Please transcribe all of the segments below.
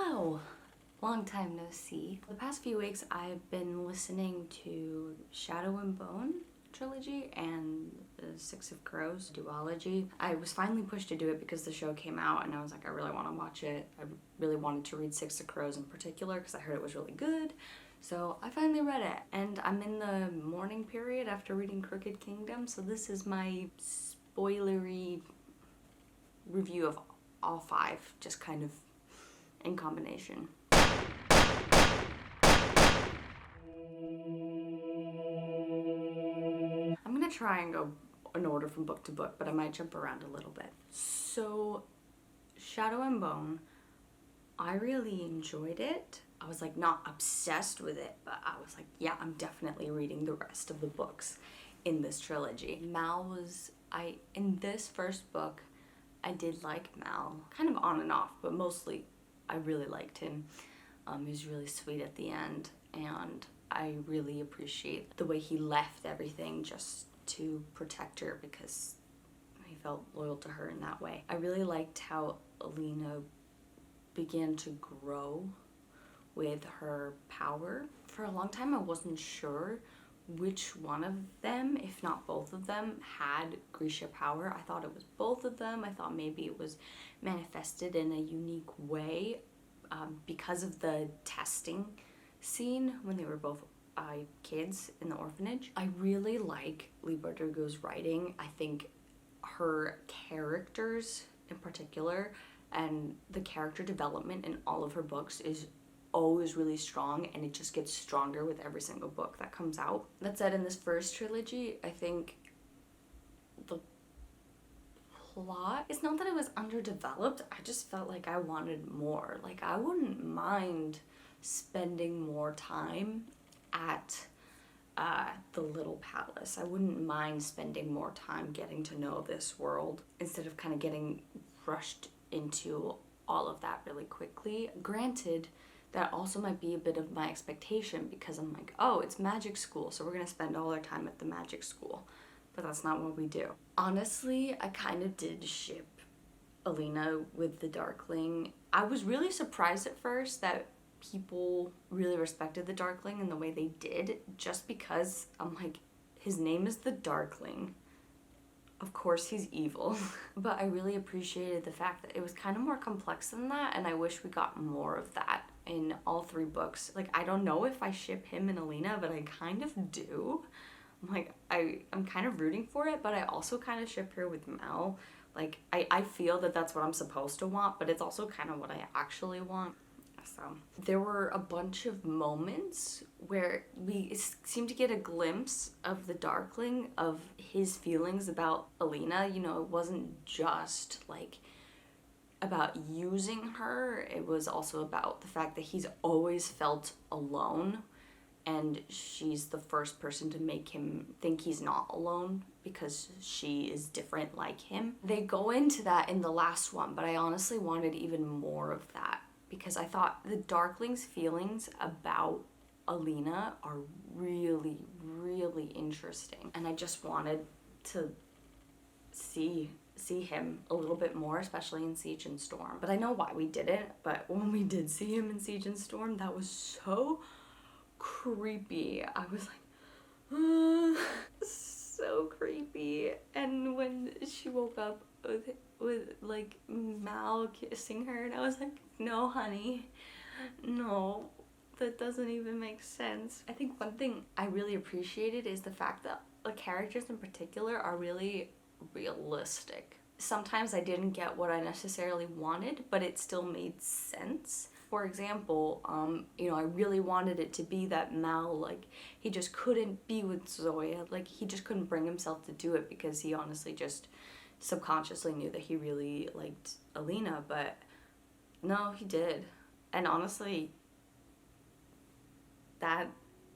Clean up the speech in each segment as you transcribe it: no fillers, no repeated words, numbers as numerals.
Hello, long time no see. The past few weeks I've been listening to Shadow and Bone trilogy and the Six of Crows duology. I was finally pushed to do it because the show came out and I was like, I really want to watch it. I really wanted to read Six of Crows in particular because I heard it was really good. So I finally read it, and I'm in the mourning period after reading Crooked Kingdom, so this is my spoilery review of all five, just kind of in combination. I'm gonna try and go in order from book to book, but I might jump around a little bit. So, Shadow and Bone, I really enjoyed it. I was like not obsessed with it, but I was like, yeah, I'm definitely reading the rest of the books in this trilogy. Mal was, in this first book, I did like Mal, kind of on and off, but mostly I really liked him. He was really sweet at the end, and I really appreciate the way he left everything just to protect her because he felt loyal to her in that way. I really liked how Alina began to grow with her power. For a long time I wasn't sure which one of them, if not both of them, had Grisha power. I thought it was both of them. I thought maybe it was manifested in a unique way because of the testing scene when they were both kids in the orphanage. I really like Leigh Bardugo's writing. I think her characters in particular and the character development in all of her books is always really strong, and it just gets stronger with every single book that comes out. That said, in this first trilogy, I think the plot, it's not that it was underdeveloped, I just felt like I wanted more. Like, I wouldn't mind spending more time at the little palace. I wouldn't mind spending more time getting to know this world instead of kind of getting rushed into all of that really quickly. Granted, that also might be a bit of my expectation because I'm like, oh, it's magic school, so we're gonna spend all our time at the magic school. But that's not what we do. Honestly, I kind of did ship Alina with the Darkling. I was really surprised at first that people really respected the Darkling in the way they did, just because I'm like, his name is the Darkling. Of course he's evil. But I really appreciated the fact that it was kind of more complex than that, and I wish we got more of that in all three books. Like, I don't know if I ship him and Alina, but I kind of do. I'm like, I'm kind of rooting for it, but I also kind of ship her with Mal. Like, I feel that that's what I'm supposed to want, but it's also kind of what I actually want. So there were a bunch of moments where we seemed to get a glimpse of the Darkling, of his feelings about Alina. You know, it wasn't just like about using her, it was also about the fact that he's always felt alone, and she's the first person to make him think he's not alone because she is different like him. They go into that in the last one, but I honestly wanted even more of that because I thought the Darkling's feelings about Alina are really, really interesting, and I just wanted to see him a little bit more, especially in Siege and Storm. But I know why we didn't, but when we did see him in Siege and Storm, that was so creepy. I was like, so creepy. And when she woke up with like Mal kissing her, and I was like, no honey, no, that doesn't even make sense. I think one thing I really appreciated is the fact that the characters in particular are really realistic. Sometimes I didn't get what I necessarily wanted, but it still made sense. For example, you know, I really wanted it to be that Mal, like, he just couldn't be with Zoya. Like, he just couldn't bring himself to do it because he honestly just subconsciously knew that he really liked Alina, but no, he did. And honestly, that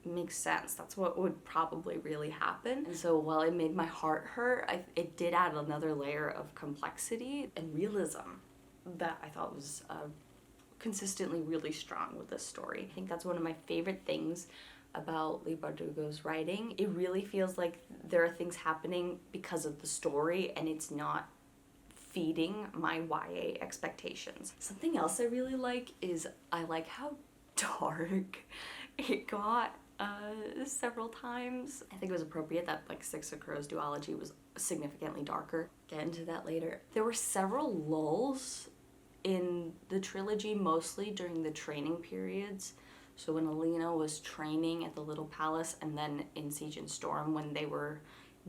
makes sense. That's what would probably really happen. And so while it made my heart hurt, it did add another layer of complexity and realism that I thought was consistently really strong with this story. I think that's one of my favorite things about Leigh Bardugo's writing. It really feels like there are things happening because of the story, and it's not feeding my YA expectations. Something else I really like is I like how dark it got several times. I think it was appropriate that like Six of Crows duology was significantly darker. Get into that later. There were several lulls in the trilogy, mostly during the training periods. So when Alina was training at the Little Palace, and then in Siege and Storm when they were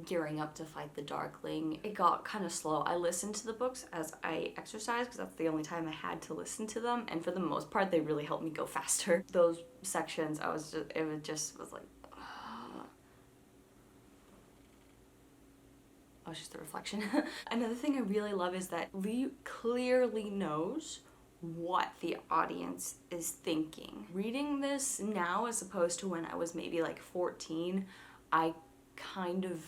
gearing up to fight the Darkling, it got kind of slow. I listened to the books as I exercised because that's the only time I had to listen to them, and for the most part they really helped me go faster. Those sections, it just was like, oh, it's just the reflection. Another thing I really love is that Leigh clearly knows what the audience is thinking. Reading this now as opposed to when I was maybe like 14, I kind of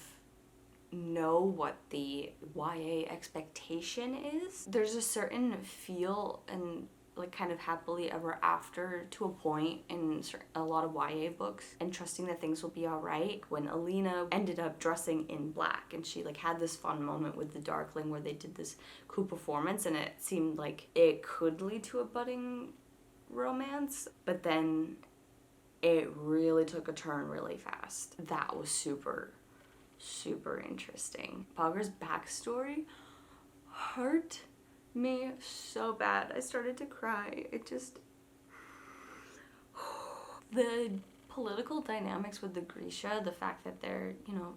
know what the YA expectation is. There's a certain feel and like kind of happily ever after to a point in a lot of YA books, and trusting that things will be all right. When Alina ended up dressing in black and she like had this fun moment with the Darkling where they did this cool performance and it seemed like it could lead to a budding romance, but then it really took a turn really fast. That was super interesting. Bogger's backstory hurt me so bad. I started to cry. The political dynamics with the Grisha, the fact that they're, you know,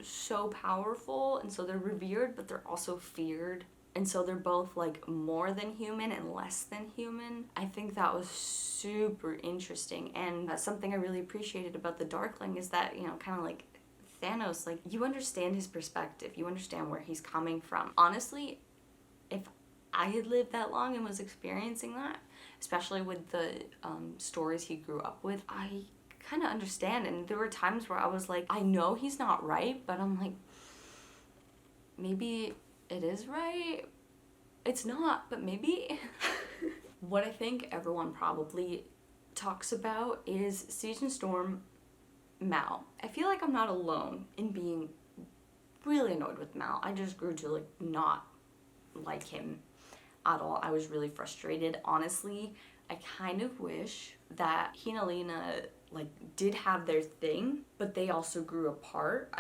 so powerful and so they're revered, but they're also feared. And so they're both like more than human and less than human. I think that was super interesting. And something I really appreciated about the Darkling is that, you know, kind of like Thanos, like you understand his perspective, you understand where he's coming from. Honestly, if I had lived that long and was experiencing that, especially with the stories he grew up with, I kind of understand. And there were times where I was like, I know he's not right, but I'm like, maybe it is right. It's not, but maybe. What I think everyone probably talks about is Siege and Storm Mal. I feel like I'm not alone in being really annoyed with Mal. I just grew to like not like him at all. I was really frustrated. Honestly, I kind of wish that he and Alina like did have their thing, but they also grew apart.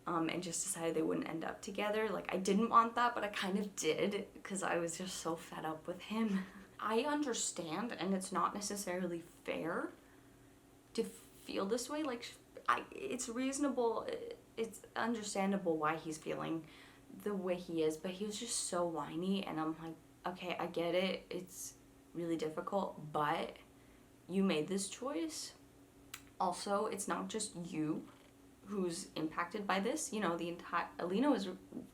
And just decided they wouldn't end up together. Like I didn't want that, but I kind of did because I was just so fed up with him. I understand, and it's not necessarily fair to feel this way. Like it's reasonable, it's understandable why he's feeling the way he is, but he was just so whiny, and I'm like, okay, I get it, it's really difficult, but you made this choice. Also, it's not just you who's impacted by this. You know, Alina was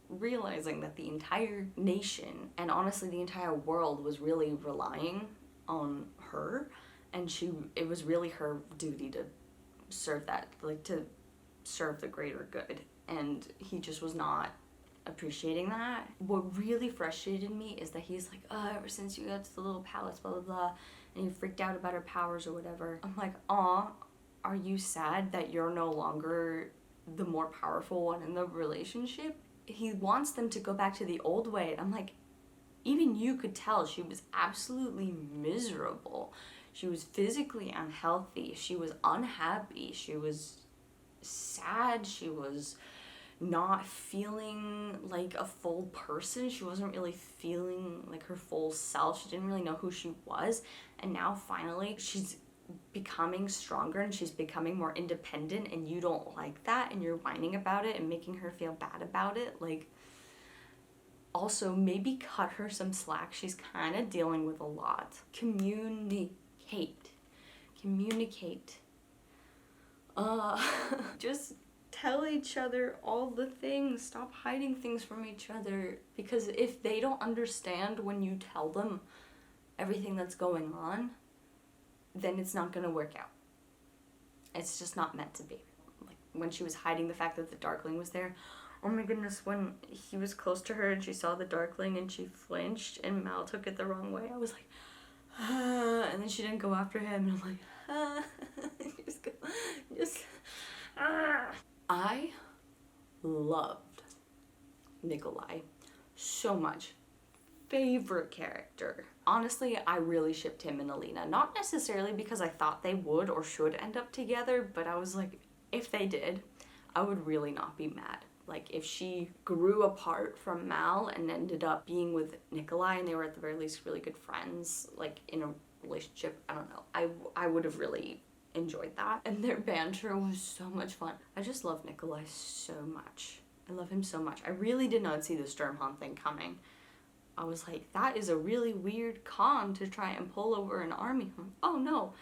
realizing that the entire nation, and honestly the entire world, was really relying on her, and it was really her duty to serve that, like to serve the greater good, and he just was not appreciating that. What really frustrated me is that he's like, oh, ever since you got to the Little Palace, blah blah blah, and you freaked out about her powers or whatever. I'm like, aw, are you sad that you're no longer the more powerful one in the relationship? He wants them to go back to the old way, and I'm like, even you could tell she was absolutely miserable. She was physically unhealthy, she was unhappy, she was sad, she was not feeling like a full person, she wasn't really feeling like her full self, she didn't really know who she was, and now finally she's becoming stronger and she's becoming more independent, and you don't like that and you're whining about it and making her feel bad about it. Like, also maybe cut her some slack, she's kind of dealing with a lot. Communicate just tell each other all the things, stop hiding things from each other, because if they don't understand when you tell them everything that's going on, then it's not gonna work out. It's just not meant to be. Like when she was hiding the fact that the Darkling was there, oh my goodness, when he was close to her and she saw the Darkling and she flinched and Mal took it the wrong way, I was like, ah, and then she didn't go after him, and I'm like, ah, ah. I loved Nikolai so much. Favorite character. Honestly, I really shipped him and Alina. Not necessarily because I thought they would or should end up together, but I was like, if they did, I would really not be mad. Like, if she grew apart from Mal and ended up being with Nikolai and they were at the very least really good friends, like in a relationship, I don't know. I would have really enjoyed that. And their banter was so much fun. I just love Nikolai so much. I love him so much. I really did not see the Sturmhond thing coming. I was like, that is a really weird con to try and pull over an army. Oh no,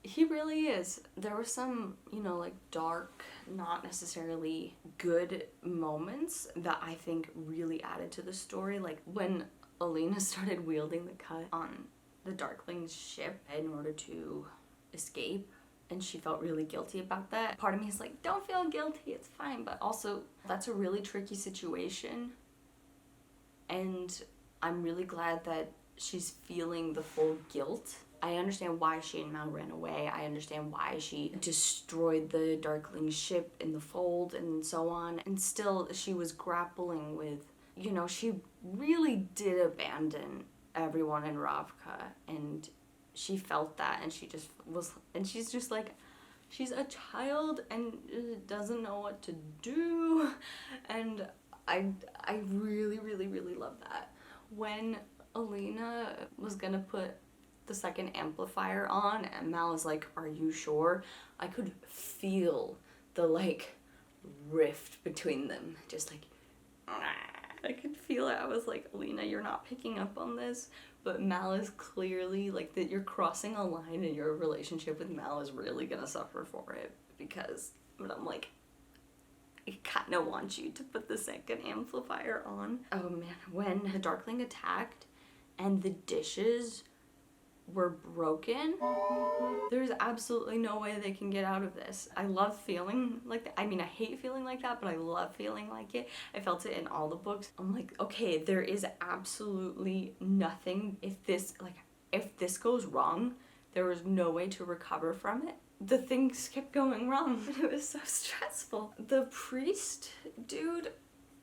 he really is. There were some, you know, like dark, not necessarily good moments that I think really added to the story. Like when Alina started wielding the cut on the Darkling's ship in order to escape, and she felt really guilty about that. Part of me is like, don't feel guilty, it's fine. But also, that's a really tricky situation. And I'm really glad that she's feeling the full guilt. I understand why she and Mal ran away. I understand why she destroyed the Darkling ship in the fold and so on. And still, she was grappling with, you know, she really did abandon everyone in Ravka. And she felt that, and she just was, and she's just like, she's a child and doesn't know what to do. And I really, really, really love that. When Alina was gonna put the second amplifier on and Mal was like, are you sure? I could feel the like rift between them. Just like, I could feel it. I was like, Alina, you're not picking up on this, but Mal is clearly like that. You're crossing a line and your relationship with Mal is really gonna suffer for it, because, but I'm like, I kinda want you to put the second amplifier on. Oh man, when the Darkling attacked and the dishes were broken, there's absolutely no way they can get out of this. I love feeling like that. I mean, I hate feeling like that, but I love feeling like it. I felt it in all the books. I'm like, okay, there is absolutely nothing. If this goes wrong, there was no way to recover from it. The things kept going wrong. It was so stressful. The priest dude,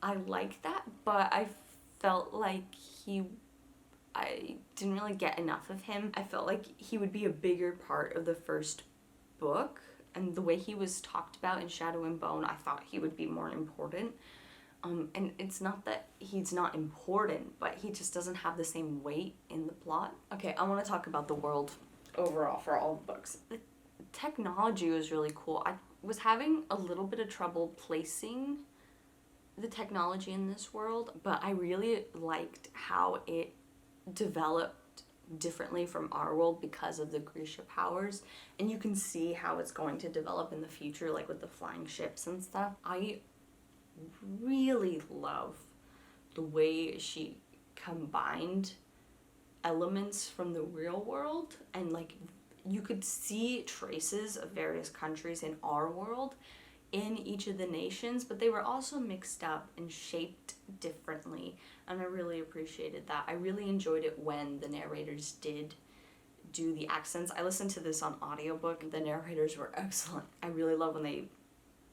I like that, but I felt like I didn't really get enough of him. I felt like he would be a bigger part of the first book, and the way he was talked about in Shadow and Bone, I thought he would be more important. And it's not that he's not important, but he just doesn't have the same weight in the plot. Okay, I want to talk about the world overall for all the books. The technology was really cool. I was having a little bit of trouble placing the technology in this world, but I really liked how it developed differently from our world because of the Grisha powers, and you can see how it's going to develop in the future, like with the flying ships and stuff. I really love the way she combined elements from the real world, and like you could see traces of various countries in our world in each of the nations, but they were also mixed up and shaped differently, and I really appreciated that. I really enjoyed it when the narrators did do the accents. I listened to this on audiobook. The narrators were excellent. I really love when they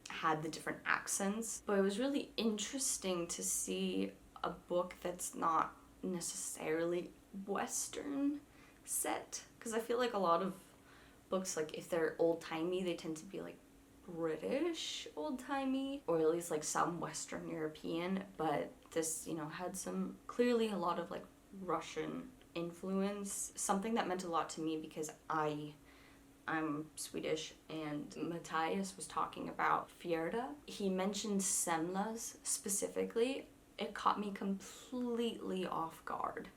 had the different accents, but it was really interesting to see a book that's not necessarily Western set, because I feel like a lot of books, like if they're old-timey, they tend to be like British old-timey, or at least like some Western European, but this, you know, had some, clearly a lot of like Russian influence, something that meant a lot to me because I'm Swedish, and Matthias was talking about Fjärda. He mentioned semlas specifically. It caught me completely off guard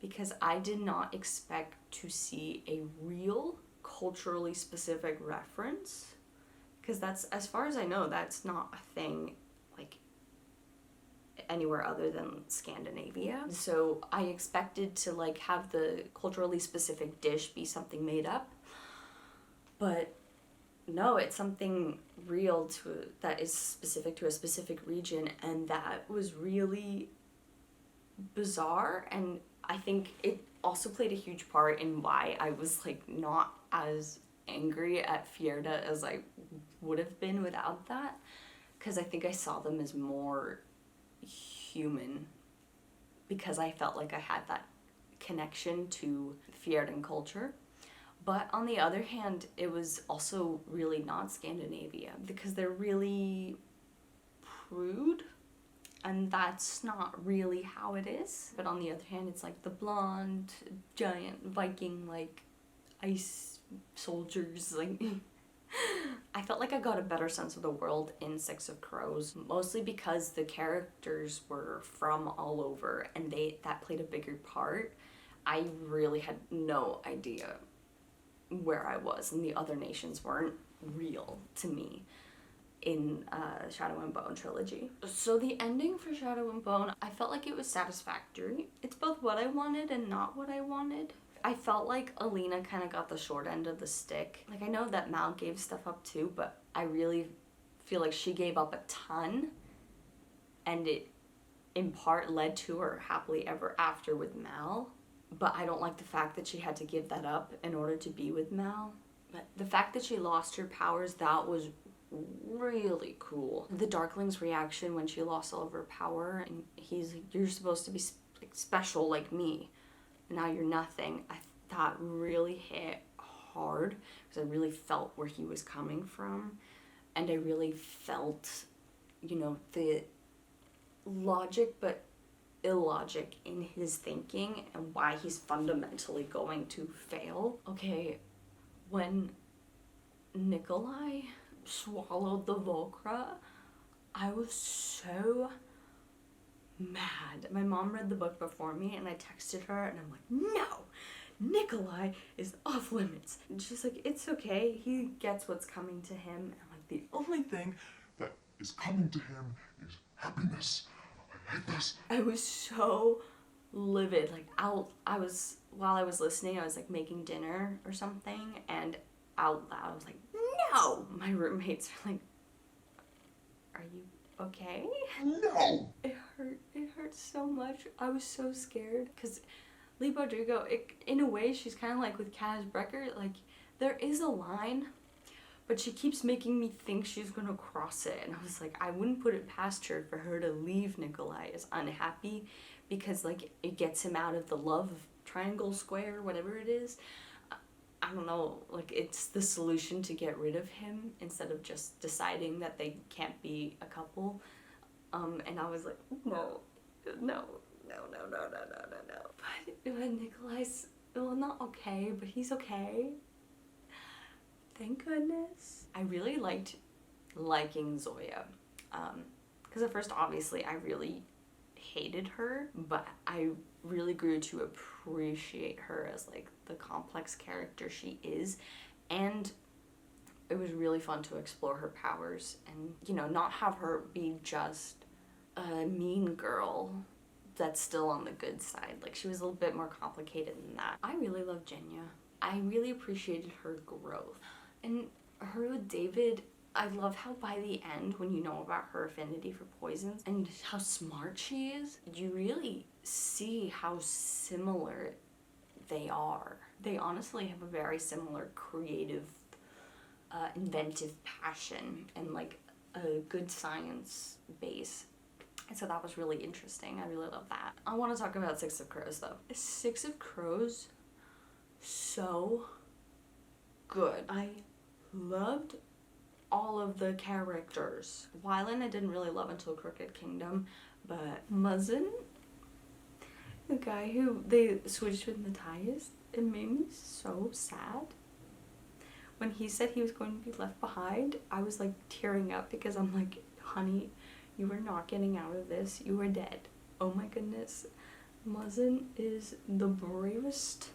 because I did not expect to see a real culturally specific reference, because that's, as far as I know, that's not a thing like anywhere other than Scandinavia. So I expected to like have the culturally specific dish be something made up, but no, it's something real that is specific to a specific region, and that was really bizarre. And I think it also played a huge part in why I was like not as angry at Fjärda as I would have been without that, because I think I saw them as more human because I felt like I had that connection to Fjerdan culture. But on the other hand, it was also really not Scandinavia because they're really prude, and that's not really how it is. But on the other hand, it's like the blonde, giant Viking, like, ice soldiers, like... I felt like I got a better sense of the world in Six of Crows, mostly because the characters were from all over and that played a bigger part. I really had no idea where I was, and the other nations weren't real to me in Shadow and Bone trilogy. So the ending for Shadow and Bone, I felt like it was satisfactory. It's both what I wanted and not what I wanted. I felt like Alina kind of got the short end of the stick. Like, I know that Mal gave stuff up too, but I really feel like she gave up a ton, and it in part led to her happily ever after with Mal. But I don't like the fact that she had to give that up in order to be with Mal. But the fact that she lost her powers, that was really cool. The Darkling's reaction when she lost all of her power, and he's like, you're supposed to be special like me. Now you're nothing. That really hit hard because I really felt where he was coming from, and I really felt, you know, the logic but illogic in his thinking and why he's fundamentally going to fail. Okay, when Nikolai swallowed the Volcra, I was so mad. My mom read the book before me, and I texted her and I'm like, no, Nikolai is off limits. And she's like, it's okay, he gets what's coming to him. And I'm like, the only thing that is coming to him is happiness. I hate this. I was so livid. Like, while I was listening, I was like making dinner or something, and out loud I was like, no. My roommates were like, are you okay? No. It hurt so much. I was so scared because Leigh Bardugo, in a way, she's kind of like with Kaz Brecker. Like, there is a line, but she keeps making me think she's gonna cross it. And I was like, I wouldn't put it past her for her to leave Nikolai as unhappy, because like it gets him out of the love triangle square, whatever it is. I don't know, like, it's the solution to get rid of him instead of just deciding that they can't be a couple. And I was like, no. But Nikolai's, well, not okay, but he's okay. Thank goodness. I really liked liking Zoya. Because at first, obviously, I really hated her, but I really grew to appreciate her as like the complex character she is, and it was really fun to explore her powers and, you know, not have her be just a mean girl that's still on the good side. Like, she was a little bit more complicated than that. I really love Jenya. I really appreciated her growth. And her with David, I love how by the end, when you know about her affinity for poisons and how smart she is, you really see how similar they are. They honestly have a very similar creative, inventive passion and like a good science base. And so that was really interesting. I really love that. I want to talk about Six of Crows though. Six of Crows, so good. I loved all of the characters. Wylan I didn't really love until Crooked Kingdom, but Muzzin, the guy who they switched with Matthias, it made me so sad. When he said he was going to be left behind, I was like tearing up because I'm like, honey, you are not getting out of this. You are dead. Oh my goodness. Muzzin is the bravest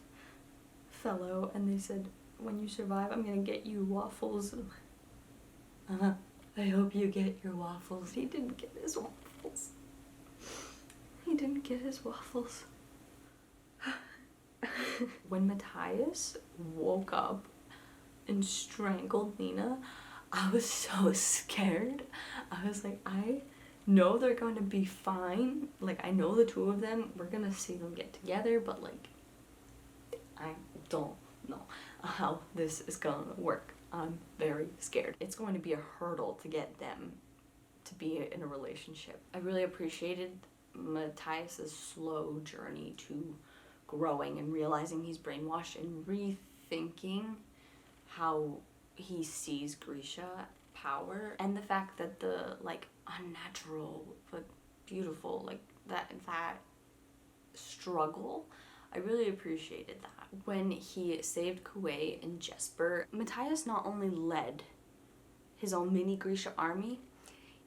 fellow, and they said, when you survive, I'm gonna get you waffles. I hope you get your waffles. He didn't get his waffles. He didn't get his waffles. When Matthias woke up and strangled Nina, I was so scared. I was like, I know they're going to be fine. Like, I know the two of them, we're gonna see them get together, but like, I don't know how this is gonna work. I'm very scared. It's going to be a hurdle to get them to be in a relationship. I really appreciated Matthias's slow journey to growing and realizing he's brainwashed and rethinking how he sees Grisha power, and the fact that the like unnatural but beautiful, like that struggle, I really appreciated that. When he saved Kuwait and Jesper, Matthias not only led his own mini Grisha army,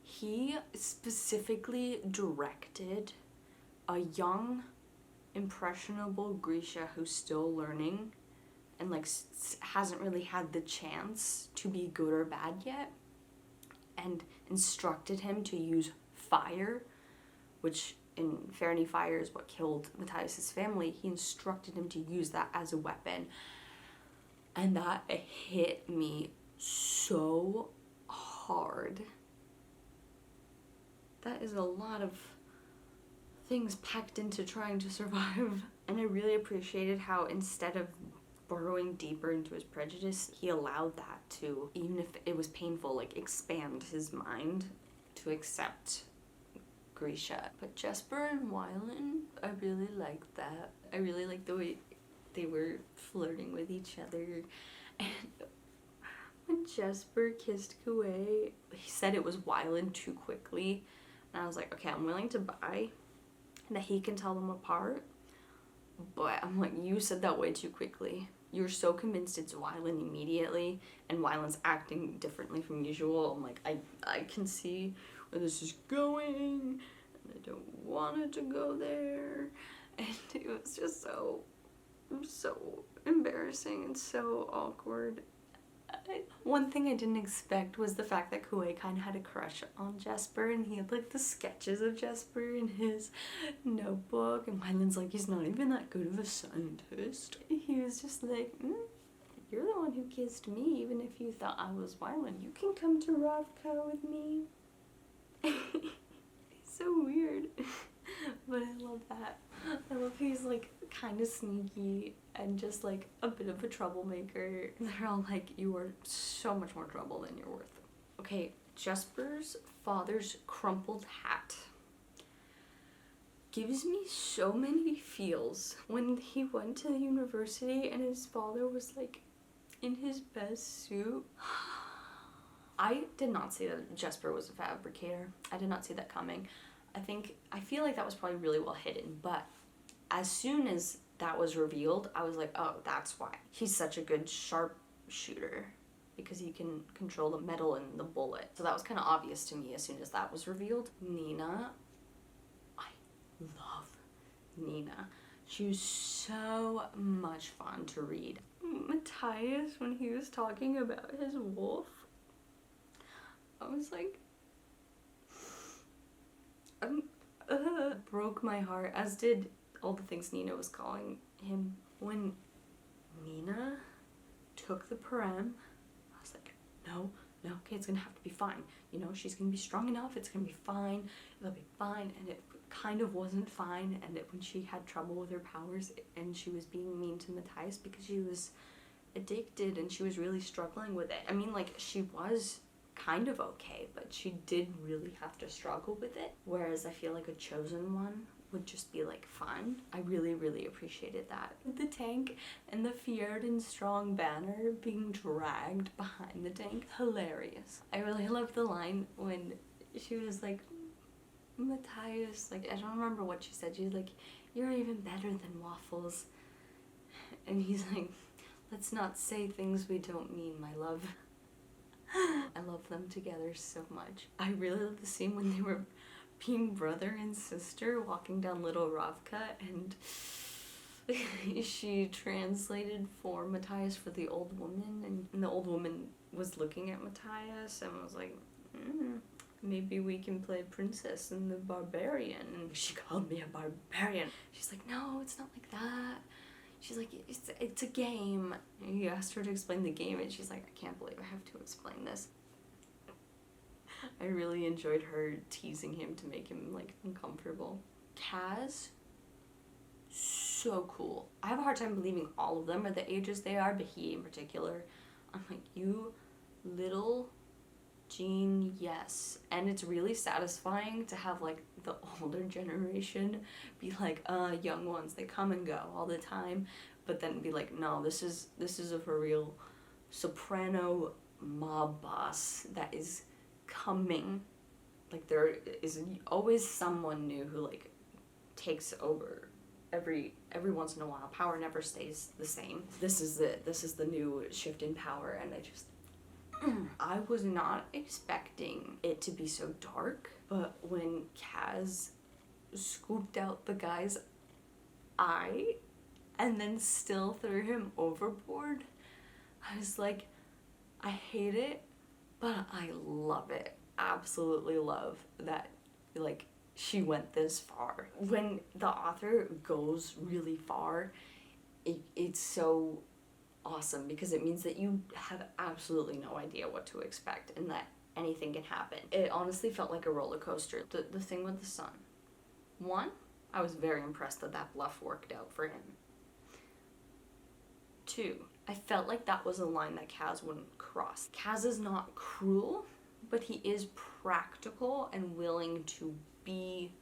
he specifically directed a young, impressionable Grisha who's still learning and like hasn't really had the chance to be good or bad yet, and instructed him to use fire, which in Fairney fire is what killed Matthias's family. He instructed him to use that as a weapon, and that hit me so hard. That is a lot of things packed into trying to survive. And I really appreciated how instead of burrowing deeper into his prejudice, he allowed that to, even if it was painful, like expand his mind to accept Grisha. But Jesper and Wylan, I really liked that. I really liked the way they were flirting with each other. And when Jesper kissed Kuwait, he said it was Wylan too quickly. And I was like, okay, I'm willing to buy that he can tell them apart. But I'm like, you said that way too quickly. You're so convinced it's Wylan immediately, and Wylan's acting differently from usual. I'm like, I can see where this is going, and I don't want it to go there. And it was just so embarrassing and so awkward. One thing I didn't expect was the fact that Kuwait kind of had a crush on Jesper, and he had like the sketches of Jesper in his notebook, and Wylan's like, he's not even that good of a scientist. He was just like, you're the one who kissed me, even if you thought I was Wylan. You can come to Ravka with me. He's so weird. But I love that. I love he's like kind of sneaky and just like a bit of a troublemaker. They're all like, you are so much more trouble than you're worth. Okay, Jesper's father's crumpled hat gives me so many feels. When he went to the university and his father was like in his best suit. I did not see that Jesper was a fabricator. I did not see that coming. I feel like that was probably really well hidden, but as soon as that was revealed, I was like, oh, that's why. He's such a good sharpshooter because he can control the metal and the bullet. So that was kind of obvious to me as soon as that was revealed. Nina, I love Nina. She was so much fun to read. Matthias, when he was talking about his wolf, I was like, broke my heart, as did all the things Nina was calling him. When Nina took the pram, I was like, no, okay, it's gonna have to be fine. You know, she's gonna be strong enough, it's gonna be fine, it'll be fine. And it kind of wasn't fine, and when she had trouble with her powers and she was being mean to Matthias because she was addicted and she was really struggling with it. I mean, like, she was kind of okay, but she did really have to struggle with it, whereas I feel like a chosen one would just be like fun. I really appreciated that. The tank and the Fjerdan strong banner being dragged behind the tank, hilarious. I really loved the line when she was like, Matthias, like, I don't remember what she said, she's like, you're even better than waffles, and he's like, let's not say things we don't mean, my love. I love them together so much. I really love the scene when they were being brother and sister walking down Little Ravka, and she translated for Matthias for the old woman, and the old woman was looking at Matthias and was like, maybe we can play princess and the barbarian. And she called me a barbarian. She's like, no, it's not like that. She's like, it's a game. And he asked her to explain the game, and she's like, I can't believe I have to explain this. I really enjoyed her teasing him to make him like uncomfortable. Kaz, so cool. I have a hard time believing all of them are the ages they are, but he in particular, I'm like, you little Jean, yes. And it's really satisfying to have like the older generation be like, young ones, they come and go all the time. But then be like, no, this is a for real soprano mob boss that is coming. Like there is always someone new who like takes over every once in a while. Power never stays the same. This is the new shift in power, and I was not expecting it to be so dark, but when Kaz scooped out the guy's eye and then still threw him overboard, I was like, I hate it, but I love it. Absolutely love that, like, she went this far. When the author goes really far, it's so awesome because it means that you have absolutely no idea what to expect and that anything can happen. It honestly felt like a roller coaster. The thing with the son. One, I was very impressed that that bluff worked out for him. Two, I felt like that was a line that Kaz wouldn't cross. Kaz is not cruel, but he is practical and willing to be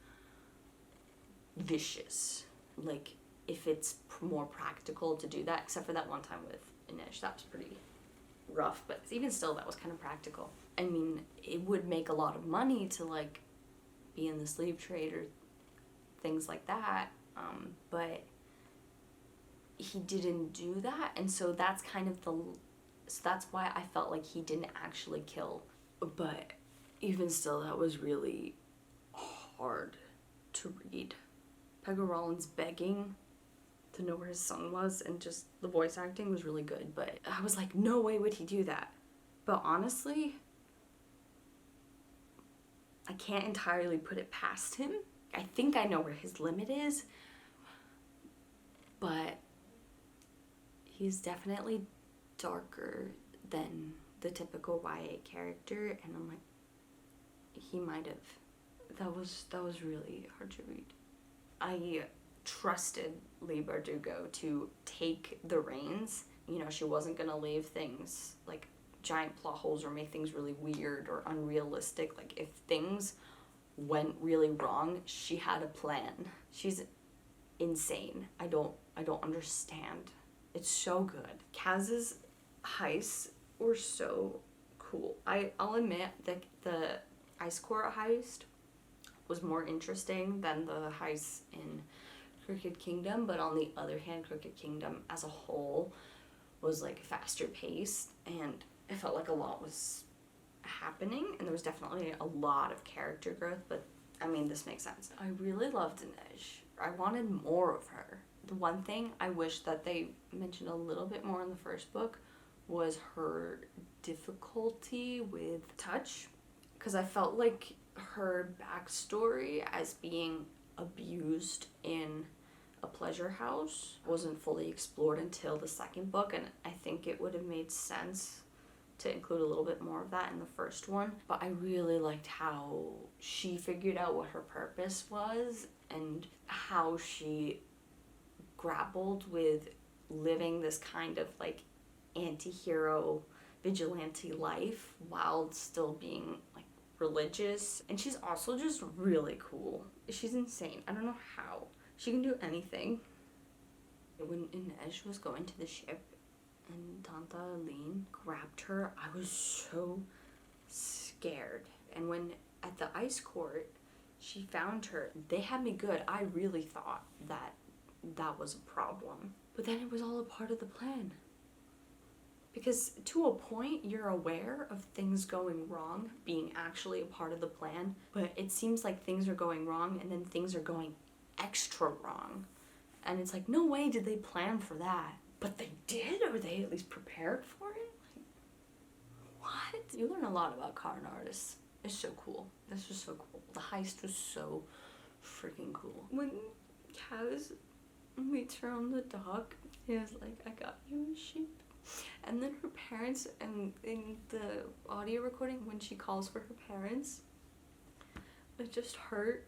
vicious. Like, if it's more practical to do that, except for that one time with Inish, that was pretty rough, but even still, that was kind of practical. I mean, it would make a lot of money to, like, be in the slave trade or things like that, but he didn't do that, and so that's kind of so that's why I felt like he didn't actually kill. But even still, that was really hard to read. Peggy Rollins begging to know where his son was, and just the voice acting was really good, but I was like, no way would he do that. But honestly, I can't entirely put it past him. I think I know where his limit is, but he's definitely darker than the typical YA character, and I'm like, he might have. That was really hard to read. I trusted Leigh Bardugo to take the reins. You know, she wasn't gonna leave things like giant plot holes or make things really weird or unrealistic. Like, if things went really wrong, she had a plan. She's insane. I don't understand. It's so good. Kaz's heists were so cool. I'll admit that the Ice Court heist was more interesting than the heists in Crooked Kingdom, but on the other hand, Crooked Kingdom as a whole was like faster paced, and it felt like a lot was happening, and there was definitely a lot of character growth, but I mean, this makes sense. I really loved Inish. I wanted more of her. The one thing I wish that they mentioned a little bit more in the first book was her difficulty with touch, because I felt like her backstory as being abused in a pleasure house wasn't fully explored until the second book, and I think it would have made sense to include a little bit more of that in the first one. But I really liked how she figured out what her purpose was and how she grappled with living this kind of like anti-hero vigilante life while still being like religious. And she's also just really cool. She's insane. I don't know how. She can do anything. When Inish was going to the ship and Tanta Aline grabbed her, I was so scared. And when at the ice court she found her, they had me good. I really thought that that was a problem. But then it was all a part of the plan. Because to a point, you're aware of things going wrong being actually a part of the plan, but it seems like things are going wrong and then things are going extra wrong. And it's like, no way did they plan for that. But they did, or they at least prepared for it? Like, what? You learn a lot about con artists. It's so cool. This was so cool. The heist was so freaking cool. When Kaz meets her on the dock, he was like, I got you a sheep. And then her parents, and in the audio recording, when she calls for her parents, it just hurt.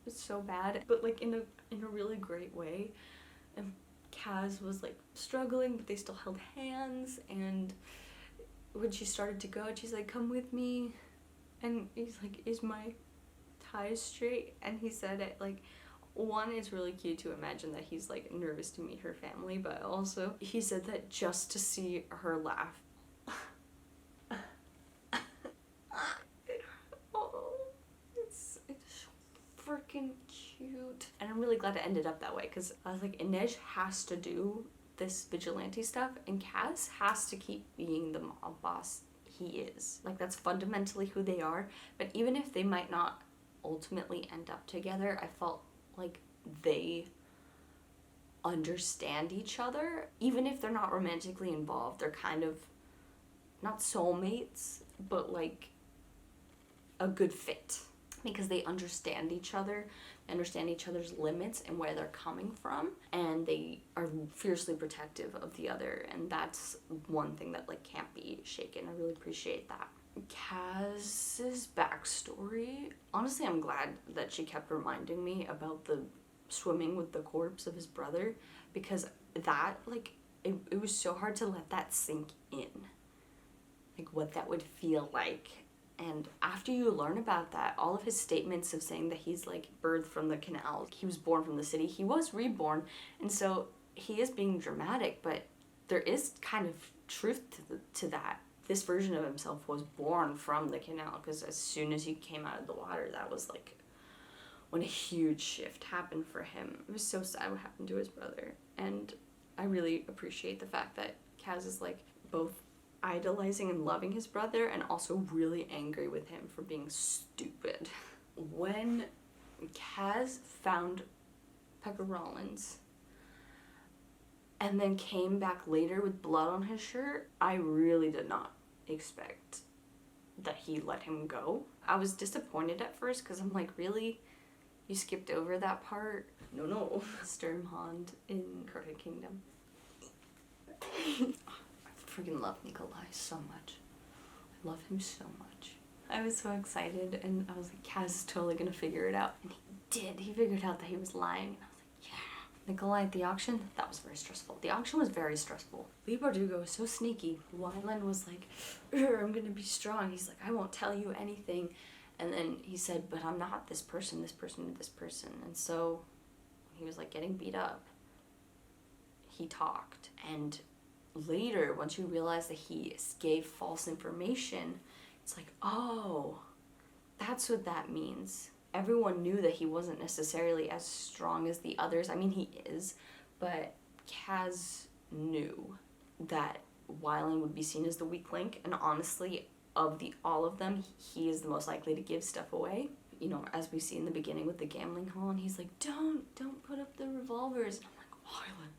It's so bad, but like in a really great way. And Kaz was like struggling, but they still held hands, and when she started to go, and she's like, come with me. And he's like, is my tie straight? And he said it like, one, it's really cute to imagine that he's like nervous to meet her family, but also he said that just to see her laugh. Oh, it's freaking cute. And I'm really glad it ended up that way, because I was like, Inej has to do this vigilante stuff, and Kaz has to keep being the mob boss he is. Like, that's fundamentally who they are. But even if they might not ultimately end up together, I felt like they understand each other. Even if they're not romantically involved, they're kind of not soulmates, but like a good fit, because they understand each other, understand each other's limits and where they're coming from, and they are fiercely protective of the other, and that's one thing that like can't be shaken. I really appreciate that. Kaz's backstory, honestly, I'm glad that she kept reminding me about the swimming with the corpse of his brother, because that, like, it was so hard to let that sink in, like what that would feel like. And after you learn about that, all of his statements of saying that he's like birthed from the canal, he was born from the city, he was reborn, and so he is being dramatic, but there is kind of truth to that. This version of himself was born from the canal, because as soon as he came out of the water, that was like when a huge shift happened for him. It was so sad what happened to his brother, and I really appreciate the fact that Kaz is like both idolizing and loving his brother, and also really angry with him for being stupid. When Kaz found Pekka Rollins and then came back later with blood on his shirt, I really did not expect that he let him go. I was disappointed at first, because I'm like, really? You skipped over that part? No. Sturmhond in Crooked Kingdom. I freaking love Nikolai so much. I love him so much. I was so excited, and I was like, Kaz is totally gonna figure it out. And he did. He figured out that he was lying. And I was like, yeah. Nikolai at the auction, that was very stressful. The auction was very stressful. Leigh Bardugo was so sneaky. Wyland was like, I'm gonna be strong. He's like, I won't tell you anything. And then he said, but I'm not this person, this person, this person. And so he was like getting beat up. He talked, and later, once you realize that he gave false information, it's like, oh, that's what that means. Everyone knew that he wasn't necessarily as strong as the others. I mean, he is, but Kaz knew that Wyland would be seen as the weak link, and honestly, of all of them, he is the most likely to give stuff away. You know, as we see in the beginning with the gambling hall, and he's like, don't put up the revolvers. And I'm like, Wyland.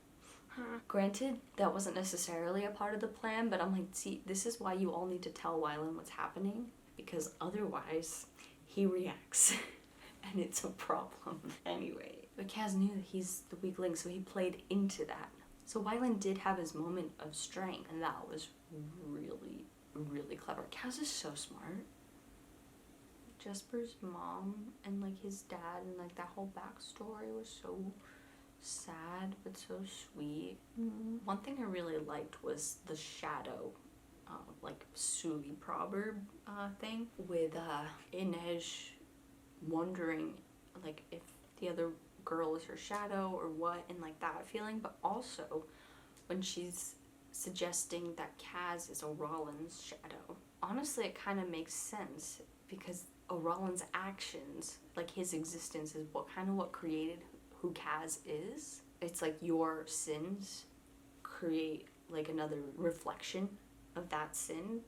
Granted, that wasn't necessarily a part of the plan, but I'm like, see, this is why you all need to tell Wyland what's happening, because otherwise he reacts and it's a problem. Anyway, but Kaz knew that he's the weak link, so he played into that. So Wyland did have his moment of strength, and that was really, really clever. Kaz is so smart. Jesper's mom and like his dad and like that whole backstory was so sad but so sweet. One thing I really liked was the shadow, like Suli proverb thing with Inej wondering like if the other girl is her shadow or what, and like that feeling, but also when she's suggesting that Kaz is O'Rollins' shadow. Honestly, it kind of makes sense, because O'Rollins' actions, like his existence, is what created who Kaz is. It's like your sins create like another reflection of that sin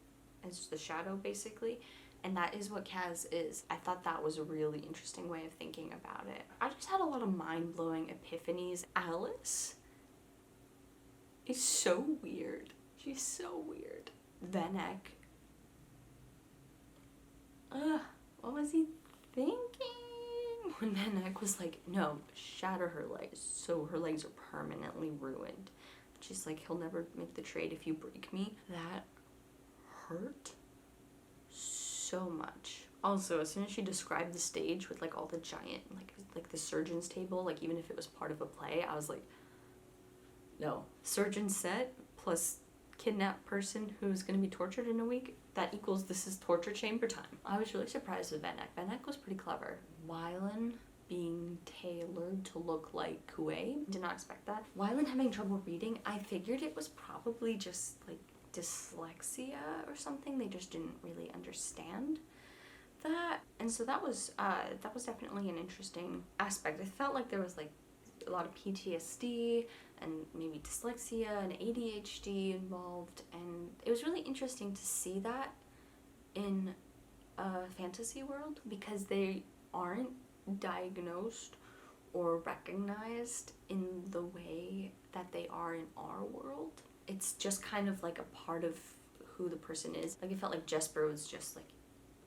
as the shadow, basically, and that is what Kaz is. I thought that was a really interesting way of thinking about it. I just had a lot of mind-blowing epiphanies. Alice is so weird. She's so weird. Venek. What was he thinking? When Venek was like, no, shatter her legs so her legs are permanently ruined. She's like, he'll never make the trade if you break me. That hurt so much. Also, as soon as she described the stage with like all the giant, like the surgeon's table, like even if it was part of a play, I was like, no. Surgeon set plus kidnapped person who's gonna be tortured in a week, that equals this is torture chamber time. I was really surprised with Van Eyck. Van Eyck was pretty clever. Wylan being tailored to look like Kuei, did not expect that. Wylan having trouble reading, I figured it was probably just like dyslexia or something. They just didn't really understand that. And so that was definitely an interesting aspect. I felt like there was like a lot of PTSD and maybe dyslexia and ADHD involved, and it was really interesting to see that in a fantasy world because they aren't diagnosed or recognized in the way that they are in our world. It's just kind of like a part of who the person is. Like, it felt like Jesper was just like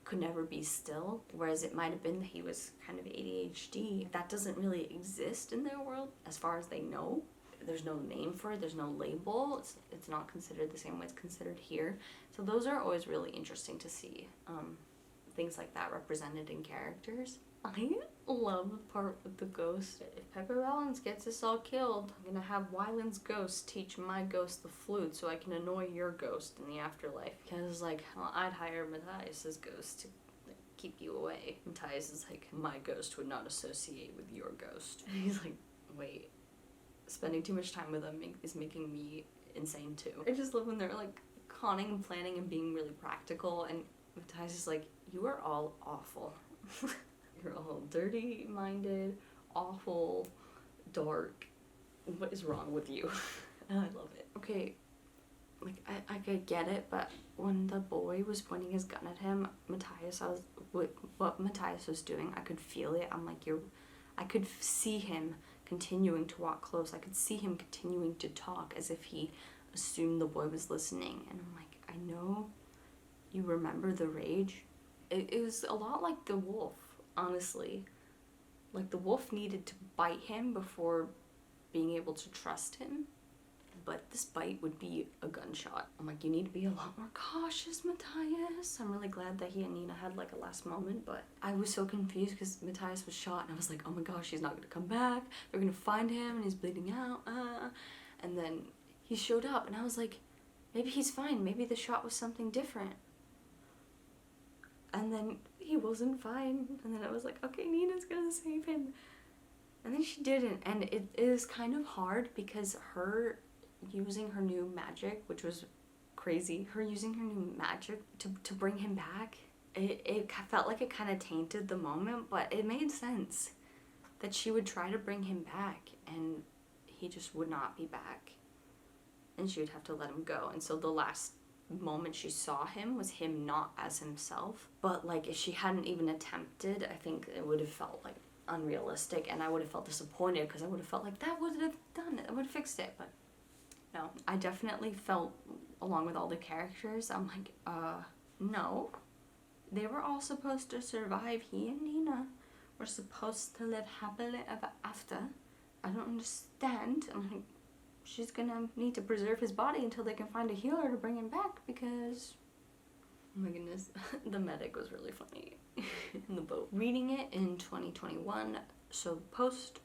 could never be still, whereas it might have been that he was kind of ADHD. That doesn't really exist in their world as far as they know. There's no name for it, there's no label, it's not considered the same way it's considered here. So those are always really interesting to see, things like that represented in characters. I love the part with the ghost. If Pepper Rollins gets us all killed, I'm gonna have Wylan's ghost teach my ghost the flute so I can annoy your ghost in the afterlife. Because, like, well, I'd hire Matthias's ghost to like, keep you away. Matthias is like, my ghost would not associate with your ghost. And he's like, wait, spending too much time with him is making me insane too. I just love when they're like conning and planning and being really practical, and Matthias is like, you are all awful. You're all dirty-minded, awful, dark. What is wrong with you? And I love it. Okay, like, I could get it, but when the boy was pointing his gun at him, what Matthias was doing, I could feel it. I'm like, I could see him continuing to walk close. I could see him continuing to talk as if he assumed the boy was listening. And I'm like, I know you remember the rage. It was a lot like the wolf. Honestly, like the wolf needed to bite him before being able to trust him, but this bite would be a gunshot. I'm like, you need to be a lot more cautious, Matthias. I'm really glad that he and Nina had like a last moment, but I was so confused because Matthias was shot and I was like, oh my gosh, he's not gonna come back. They're gonna find him and he's bleeding out. And then he showed up and I was like, maybe he's fine. Maybe the shot was something different. And then he wasn't fine. And then I was like, okay, Nina's gonna save him. And then she didn't. And it is kind of hard because her using her new magic, which was crazy, her using her new magic to bring him back, it felt like it kind of tainted the moment, but it made sense that she would try to bring him back and he just would not be back. And she would have to let him go. And so the last moment she saw him was him not as himself, but like if she hadn't even attempted, I think it would have felt like unrealistic and I would have felt disappointed because I would have felt like that would have done it, I would have fixed it. But no, I definitely felt, along with all the characters, I'm like, no, they were all supposed to survive. He and Nina were supposed to live happily ever after. I don't understand. I'm like, she's gonna need to preserve his body until they can find a healer to bring him back because, oh my goodness, the medic was really funny in the boat. Reading it in 2021, so post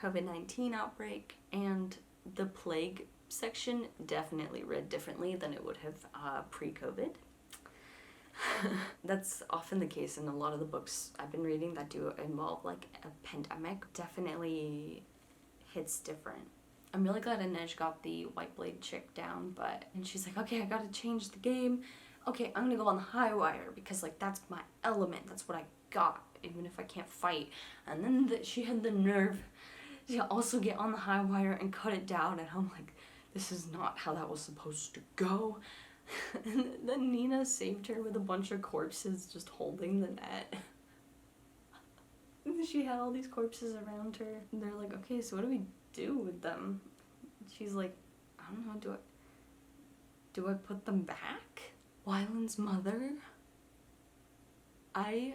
COVID-19 outbreak, and the plague section definitely read differently than it would have pre-COVID. That's often the case in a lot of the books I've been reading that do involve like a pandemic. Definitely hits different. I'm really glad Inej got the White Blade chick down, and she's like, okay, I gotta change the game. Okay, I'm gonna go on the high wire because like that's my element, that's what I got, even if I can't fight. And then she had the nerve to also get on the high wire and cut it down, and I'm like, this is not how that was supposed to go. And then Nina saved her with a bunch of corpses just holding the net. She had all these corpses around her, and they're like, okay, so what do we do with them? She's like, I don't know, do I put them back? Wylan's mother? I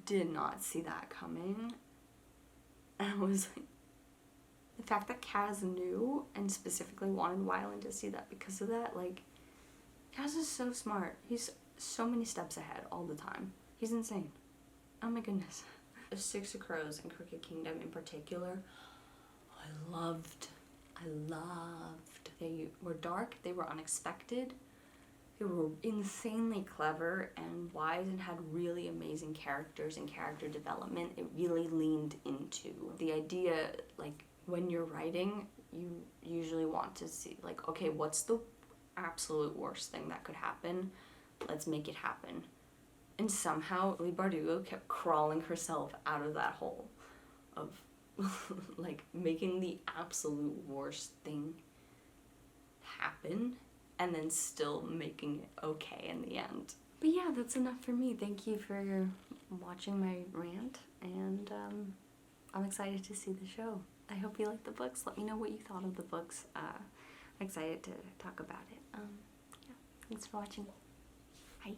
did not see that coming. And I was like, the fact that Kaz knew and specifically wanted Wylan to see that because of that, like, Kaz is so smart. He's so many steps ahead all the time. He's insane. Oh my goodness. Six of Crows and Crooked Kingdom in particular, I loved. They were dark, they were unexpected, they were insanely clever and wise and had really amazing characters and character development. It really leaned into the idea, like, when you're writing, you usually want to see, like, okay, what's the absolute worst thing that could happen? Let's make it happen. And somehow Leigh Bardugo kept crawling herself out of that hole of like making the absolute worst thing happen and then still making it okay in the end. But yeah, that's enough for me. Thank you for watching my rant, and I'm excited to see the show. I hope you like the books. Let me know what you thought of the books. I'm excited to talk about it. Yeah, thanks for watching. Bye.